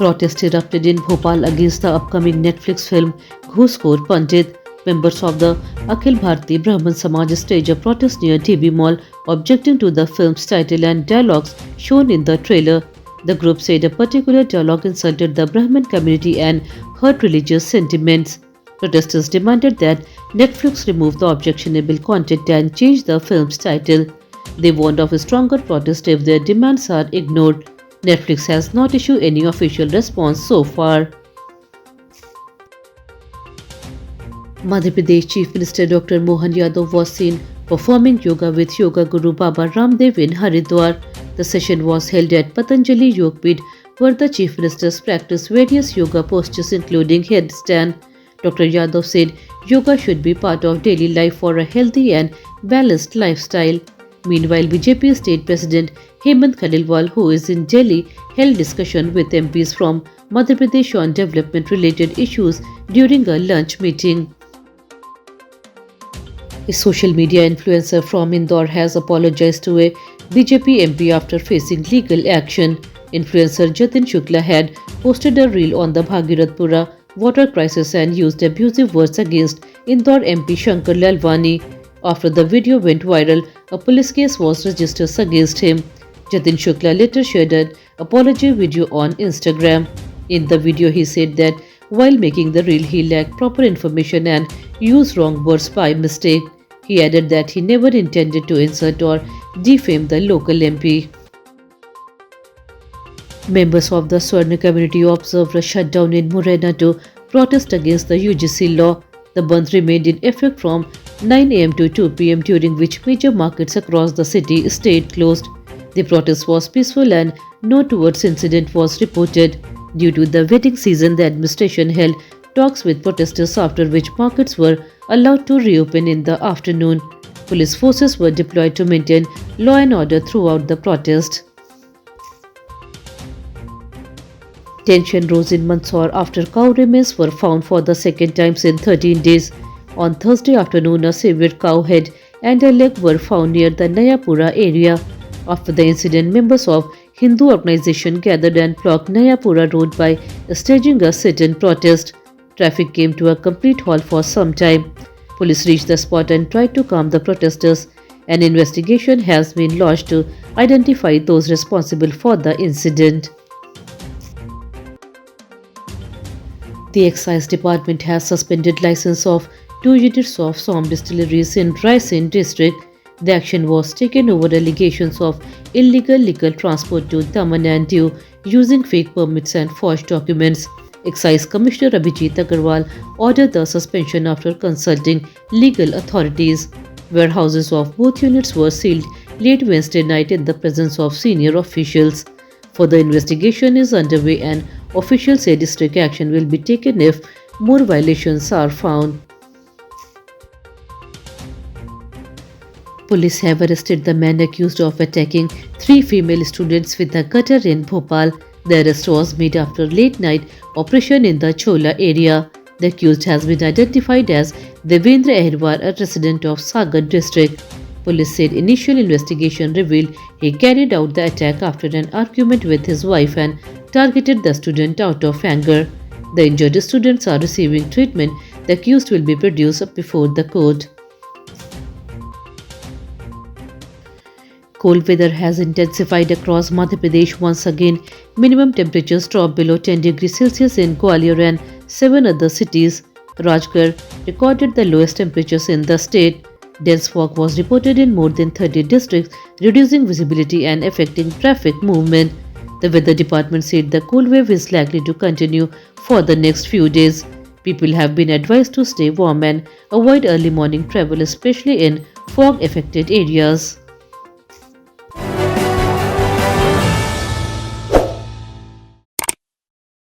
Protest erupted in Bhopal against the upcoming Netflix film Ghuskhor Pandit. Members of the Akhil Bharati Brahman Samaj staged a protest near TV Mall, objecting to the film's title and dialogues shown in the trailer. The group said a particular dialogue insulted the Brahmin community and hurt religious sentiments. Protesters demanded that Netflix remove the objectionable content and change the film's title. They warned of a stronger protest if their demands are ignored. Netflix has not issued any official response so far. Madhya Pradesh Chief Minister Dr. Mohan Yadav was seen performing yoga with Yoga Guru Baba Ramdev in Haridwar. The session was held at Patanjali Yogpith, where the Chief Ministers practiced various yoga postures including headstand. Dr. Yadav said yoga should be part of daily life for a healthy and balanced lifestyle. Meanwhile, BJP State President Hemant Khandelwal, who is in Delhi, held discussion with MPs from Madhya Pradesh on development-related issues during a lunch meeting. A social media influencer from Indore has apologized to a BJP MP after facing legal action. Influencer Jatin Shukla had posted a reel on the Bhagirathpura water crisis and used abusive words against Indore MP Shankar Lalwani. After the video went viral, a police case was registered against him. Jatin Shukla later shared an apology video on Instagram. In the video, he said that while making the reel, he lacked proper information and used wrong words by mistake. He added that he never intended to insult or defame the local MP. Members of the Swarna community observed a shutdown in Morena to protest against the UGC law. The bandh remained in effect from 9 am to 2 pm, during which major markets across the city stayed closed. The protest was peaceful and no towards incident was reported. Due to the wedding season, the administration held talks with protesters, after which markets were allowed to reopen in the afternoon. Police forces were deployed to maintain law and order throughout the protest. Tension rose in Mandsaur after cow remains were found for the second time in 13 days. On Thursday afternoon, a severed cow head and a leg were found near the Nayapura area. After the incident, members of Hindu organization gathered and blocked Nayapura road by staging a sit-in protest. Traffic came to a complete halt for some time. Police reached the spot and tried to calm the protesters. An investigation has been launched to identify those responsible for the incident. The Excise Department has suspended license of 2 units of Som distilleries in Raisen district. The action was taken over allegations of illegal liquor transport to Daman and Diu using fake permits and forged documents. Excise Commissioner Abhijit Agarwal ordered the suspension after consulting legal authorities. Warehouses of both units were sealed late Wednesday night in the presence of senior officials. Further investigation is underway and officials say district action will be taken if more violations are found. Police have arrested the man accused of attacking 3 female students with a cutter in Bhopal. The arrest was made after late-night operation in the Chola area. The accused has been identified as Devendra Ahirwar, a resident of Sagar district. Police said initial investigation revealed he carried out the attack after an argument with his wife and targeted the student out of anger. The injured students are receiving treatment. The accused will be produced before the court. Cold weather has intensified across Madhya Pradesh once again. Minimum temperatures dropped below 10 degrees Celsius in Gwalior and 7 other cities. Rajgarh recorded the lowest temperatures in the state. Dense fog was reported in more than 30 districts, reducing visibility and affecting traffic movement. The weather department said the cold wave is likely to continue for the next few days. People have been advised to stay warm and avoid early morning travel, especially in fog-affected areas.